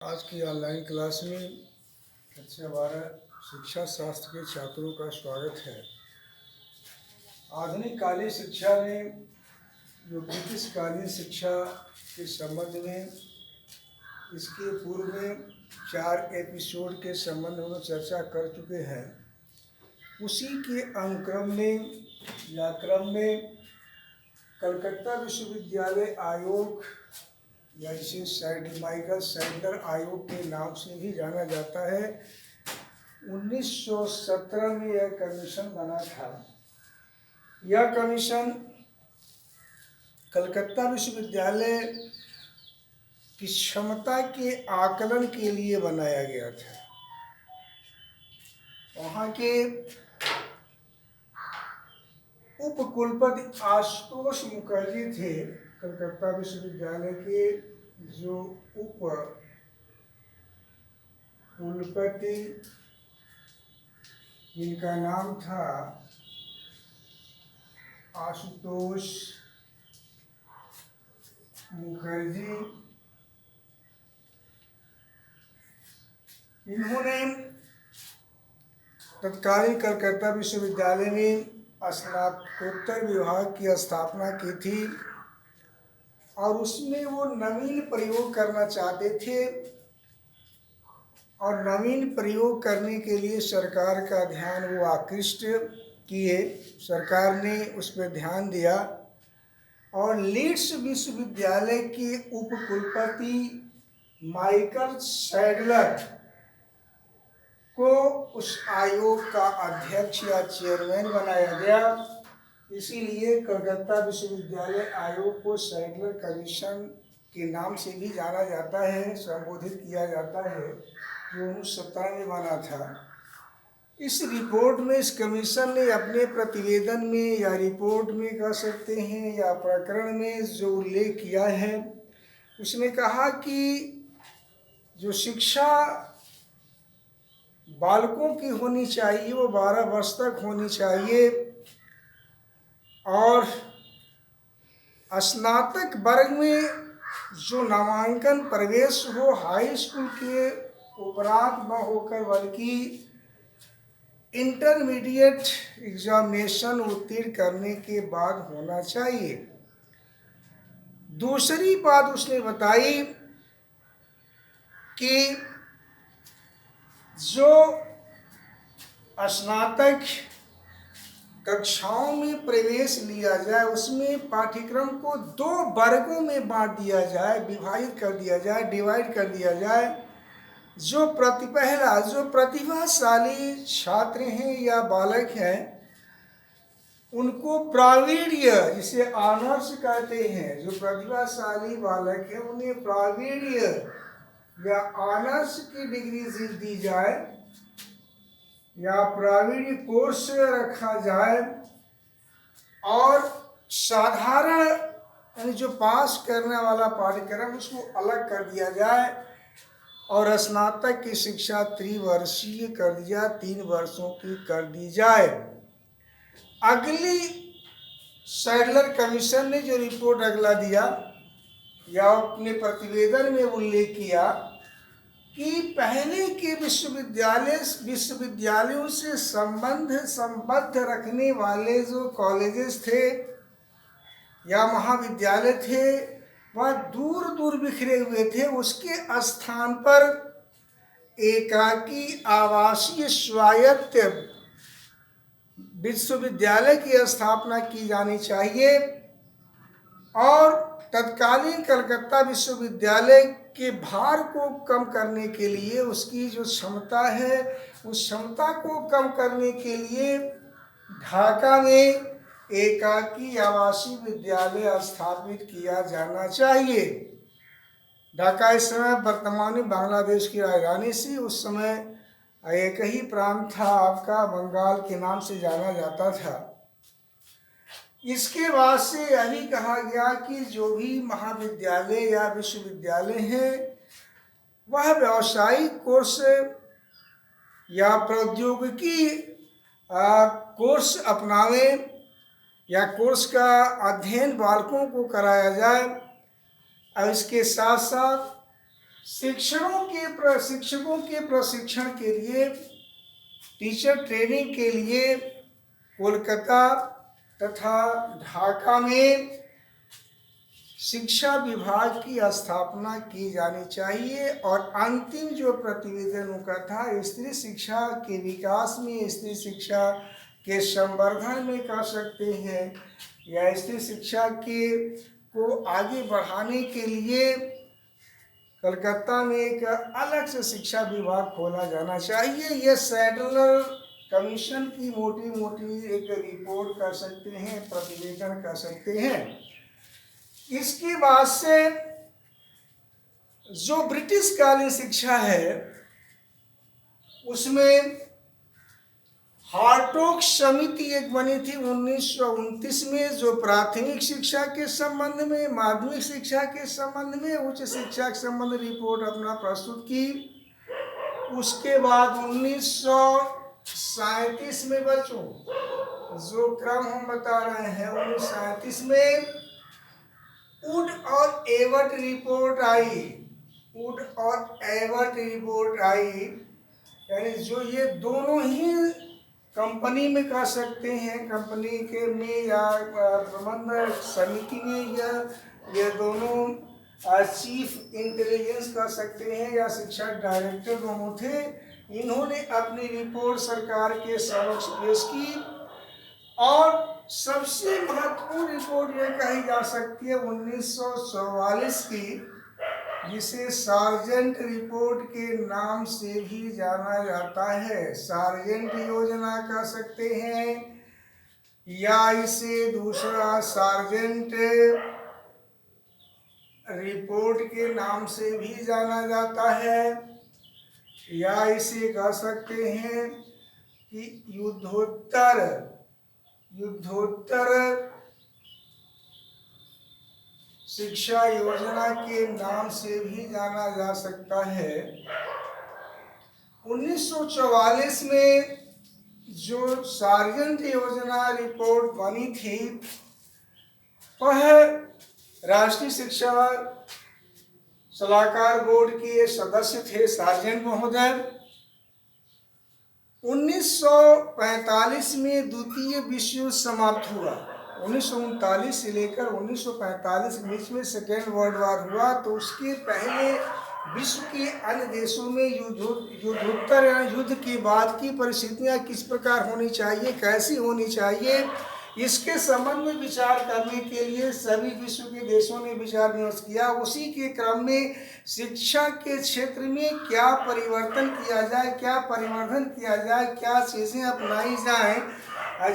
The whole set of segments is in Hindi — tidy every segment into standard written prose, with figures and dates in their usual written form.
आज की ऑनलाइन क्लास में कक्षा 12 शिक्षा शास्त्र के छात्रों का स्वागत है। आधुनिक कालीन शिक्षा में जो ब्रिटिश कालीन शिक्षा के संबंध में इसके पूर्व में 4 एपिसोड के संबंध में चर्चा कर चुके हैं। उसी के अनुक्रम में या क्रम में कलकत्ता विश्वविद्यालय आयोग या इसे माइकल सैडलर आयोग के नाम से भी जाना जाता है, 1917 में यह कमीशन बना था। यह कमीशन कलकत्ता विश्वविद्यालय की क्षमता के आकलन के लिए बनाया गया था। वहाँ के उपकुलपति आशुतोष मुखर्जी थे। कलकत्ता विश्वविद्यालय के जो उप कुलपति जिनका नाम था आशुतोष मुखर्जी, इन्होंने तत्कालीन कलकत्ता विश्वविद्यालय में स्नातकोत्तर विभाग की स्थापना की थी और उसमें वो नवीन प्रयोग करना चाहते थे और नवीन प्रयोग करने के लिए सरकार का ध्यान वो आकृष्ट किए। सरकार ने उस पर ध्यान दिया और लीड्स विश्वविद्यालय के उपकुलपति माइकल सैडलर को उस आयोग का अध्यक्ष या चेयरमैन बनाया गया। इसीलिए कलकत्ता विश्वविद्यालय आयोग को सैडलर कमीशन के नाम से भी जाना जाता है, संबोधित किया जाता है, जो 1917 में बना था। इस रिपोर्ट में इस कमीशन ने अपने प्रतिवेदन में या रिपोर्ट में कह सकते हैं या प्रकरण में जो उल्लेख किया है, उसने कहा कि जो शिक्षा बालकों की होनी चाहिए वो 12 वर्ष तक होनी चाहिए और स्नातक वर्ग में जो नामांकन प्रवेश हो हाई स्कूल के उपरांत न होकर बल्कि इंटरमीडिएट एग्जामिनेशन उत्तीर्ण करने के बाद होना चाहिए। दूसरी बात उसने बताई कि जो स्नातक कक्षाओं में प्रवेश लिया जाए उसमें पाठ्यक्रम को 2 वर्गों में बांट दिया जाए, विभाजित कर दिया जाए, डिवाइड कर दिया जाए। जो प्रतिभाशाली छात्र हैं या बालक हैं उनको प्रावीण्य, जिसे ऑनर्स कहते हैं, जो प्रतिभाशाली बालक हैं उन्हें प्रावीण्य या ऑनर्स की डिग्री दी जाए या प्रावीण्य कोर्स रखा जाए और साधारण यानी जो पास करने वाला पाठ्यक्रम उसको अलग कर दिया जाए और स्नातक की शिक्षा त्रिवर्षीय कर दी जाए, 3 वर्षों की कर दी जाए। अगली सैडलर कमीशन ने जो रिपोर्ट अगला दिया या अपने प्रतिवेदन में उल्लेख किया कि पहले के विश्वविद्यालयों से संबद्ध रखने वाले जो कॉलेजेस थे या महाविद्यालय थे वह दूर दूर बिखरे हुए थे। उसके स्थान पर एकाकी आवासीय स्वायत्त विश्वविद्यालय की स्थापना की जानी चाहिए और तत्कालीन कलकत्ता विश्वविद्यालय के भार को कम करने के लिए, उसकी जो क्षमता है उस क्षमता को कम करने के लिए ढाका में एकाकी आवासीय विद्यालय स्थापित किया जाना चाहिए। ढाका इस समय वर्तमान बांग्लादेश की राजधानी सी, उस समय एक ही प्रांत था आपका, बंगाल के नाम से जाना जाता था। इसके बाद से यही कहा गया कि जो भी महाविद्यालय या विश्वविद्यालय हैं वह व्यावसायिक कोर्स या प्रौद्योगिकी कोर्स अपनावे या कोर्स का अध्ययन बालकों को कराया जाए और इसके साथ साथ शिक्षकों के प्रशिक्षण के लिए, टीचर ट्रेनिंग के लिए कोलकाता तथा ढाका में शिक्षा विभाग की स्थापना की जानी चाहिए। और अंतिम जो प्रतिवेदन उनका था, स्त्री शिक्षा के विकास में, स्त्री शिक्षा के संवर्धन में कह सकते हैं, या स्त्री शिक्षा को आगे बढ़ाने के लिए कलकत्ता में एक अलग से शिक्षा विभाग खोला जाना चाहिए। यह सैडलर कमीशन की मोटी मोटी एक रिपोर्ट कर सकते हैं, प्रतिवेदन कर सकते हैं। इसके बाद से जो ब्रिटिश कालीन शिक्षा है उसमें हार्टोग समिति एक बनी थी 1929 में, जो प्राथमिक शिक्षा के संबंध में, माध्यमिक शिक्षा के संबंध में, उच्च शिक्षा के संबंध रिपोर्ट अपना प्रस्तुत की। उसके बाद 1937 में बच्चों, जो क्रम हम बता रहे हैं, 1937 में वुड और एवर्ट रिपोर्ट आई। वुड और एवर्ट रिपोर्ट आई, यानी जो ये दोनों ही कंपनी में कह सकते हैं, कंपनी के में या प्रबंधन समिति में, या ये दोनों चीफ इंटेलिजेंस कह सकते हैं या शिक्षा डायरेक्टर दोनों थे। इन्होंने अपनी रिपोर्ट सरकार के समक्ष पेश की। और सबसे महत्वपूर्ण रिपोर्ट ये कही जा सकती है 1944 की, जिसे सार्जेंट रिपोर्ट के नाम से भी जाना जाता है। सार्जेंट योजना कह सकते हैं, या इसे दूसरा सार्जेंट रिपोर्ट के नाम से भी जाना जाता है, या इसे कह सकते हैं कि युद्धोत्तर शिक्षा योजना के नाम से भी जाना जा सकता है। 1944 में जो सार्जेंट योजना रिपोर्ट बनी थी, वह राष्ट्रीय शिक्षा सलाहकार बोर्ड के सदस्य थे सार्जेंट महोदय। 1945 में द्वितीय विश्व युद्ध समाप्त हुआ। 1939 से लेकर 1945 के बीच में सेकेंड वर्ल्ड वॉर हुआ। तो उसके पहले विश्व के अन्य देशों में युद्धोत्तर युद्ध के बाद की परिस्थितियां किस प्रकार होनी चाहिए, कैसी होनी चाहिए, इसके संबंध में विचार करने के लिए सभी विश्व के देशों ने विचार विमर्श किया। उसी के क्रम में शिक्षा के क्षेत्र में क्या परिवर्तन किया जाए, क्या परिवर्धन किया जाए, क्या चीज़ें अपनाई जाएं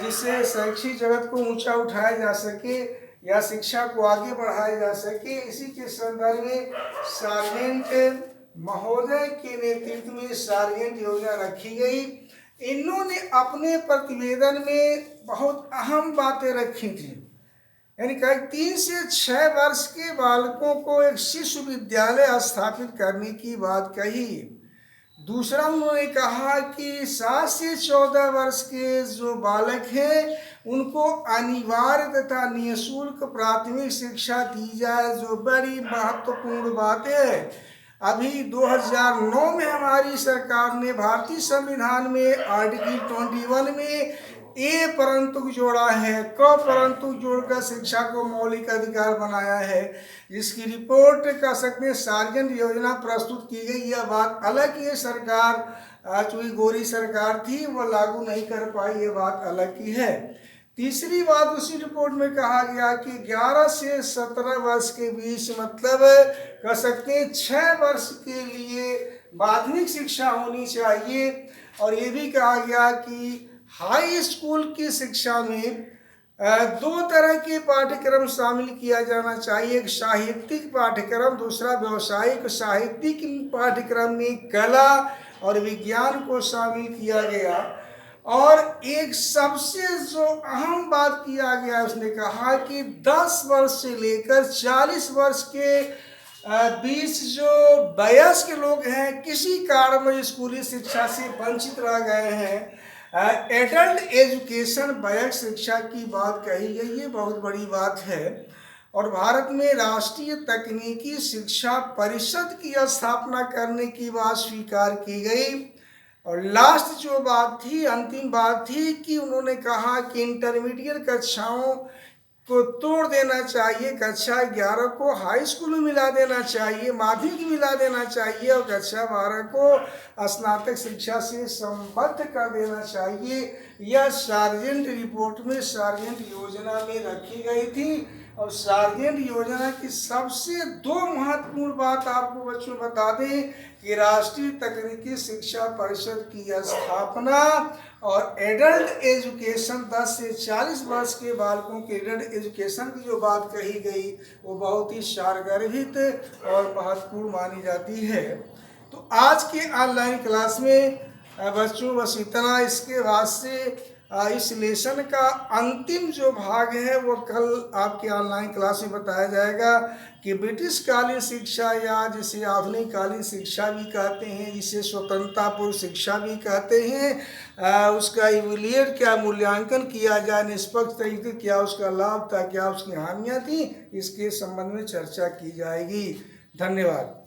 जिससे शैक्षिक जगत को ऊंचा उठाया जा सके या शिक्षा को आगे बढ़ाया जा सके। इसी के संदर्भ में सार्जेंट महोदय के नेतृत्व में सार्जेंट योजना रखी गई। इन्होंने अपने प्रतिवेदन में बहुत अहम बातें रखी थी, यानी करीब 3 से 6 वर्ष के बालकों को एक शिशु विद्यालय स्थापित करने की बात कही। दूसरा उन्होंने कहा कि 7 से 14 वर्ष के जो बालक हैं उनको अनिवार्य तथा निःशुल्क प्राथमिक शिक्षा दी जाए, जो बड़ी महत्वपूर्ण बात है। अभी 2009 में हमारी सरकार ने भारतीय संविधान में आर्टिकल 21 में ए परंतु जोड़ा है, क परंतु जोड़कर शिक्षा को मौलिक अधिकार बनाया है। इसकी रिपोर्ट कह सकते हैं सार्जेंट योजना प्रस्तुत की गई। यह बात अलग ही सरकार, चूंकि गोरी सरकार थी, वो लागू नहीं कर पाई, ये बात अलग की है। तीसरी बात उसी रिपोर्ट में कहा गया कि 11 से 17 वर्ष के बीच, मतलब कह सकते हैं 6 वर्ष के लिए माध्यमिक शिक्षा होनी चाहिए। और ये भी कहा गया कि हाई स्कूल की शिक्षा में 2 तरह के पाठ्यक्रम शामिल किया जाना चाहिए। एक साहित्यिक पाठ्यक्रम, दूसरा व्यावसायिक। साहित्यिक पाठ्यक्रम में कला और विज्ञान को शामिल किया गया। और एक सबसे जो अहम बात किया गया, उसने कहा कि 10 वर्ष से लेकर 40 वर्ष के बीच जो वयस्क लोग हैं, किसी कारण स्कूली शिक्षा से वंचित रह गए हैं, एडल्ट एजुकेशन, वयस्क शिक्षा की बात कही गई। ये बहुत बड़ी बात है। और भारत में राष्ट्रीय तकनीकी शिक्षा परिषद की स्थापना करने की बात स्वीकार की गई। और लास्ट जो बात थी, अंतिम बात थी कि उन्होंने कहा कि इंटरमीडिएट कक्षाओं को तोड़ देना चाहिए, कक्षा 11 को हाई स्कूल में मिला देना चाहिए, माध्यमिक मिला देना चाहिए और कक्षा 12 को स्नातक शिक्षा से संबद्ध कर देना चाहिए। यह सार्जेंट रिपोर्ट में, सार्जेंट योजना में रखी गई थी। और सार्जेंट योजना की सबसे दो महत्वपूर्ण बात आपको बच्चों बता दें कि राष्ट्रीय तकनीकी शिक्षा परिषद की स्थापना और एडल्ट एजुकेशन 10 से 40 वर्ष के बालकों के एडल्ट एजुकेशन की जो बात कही गई वो बहुत ही सारगर्भित और महत्वपूर्ण मानी जाती है। तो आज के ऑनलाइन क्लास में बच्चों बस इतना। इसके बाद से इस लेसन का अंतिम जो भाग है वो कल आपके ऑनलाइन क्लास में बताया जाएगा कि ब्रिटिश कालीन शिक्षा, या जिसे आधुनिक कालीन शिक्षा भी कहते हैं, जिसे स्वतंत्रता पूर्व शिक्षा भी कहते हैं, उसका इवैल्यूएट क्या मूल्यांकन किया जाए निष्पक्ष तरीके, क्या उसका लाभ था, क्या उसकी हानियाँ थी, इसके संबंध में चर्चा की जाएगी। धन्यवाद।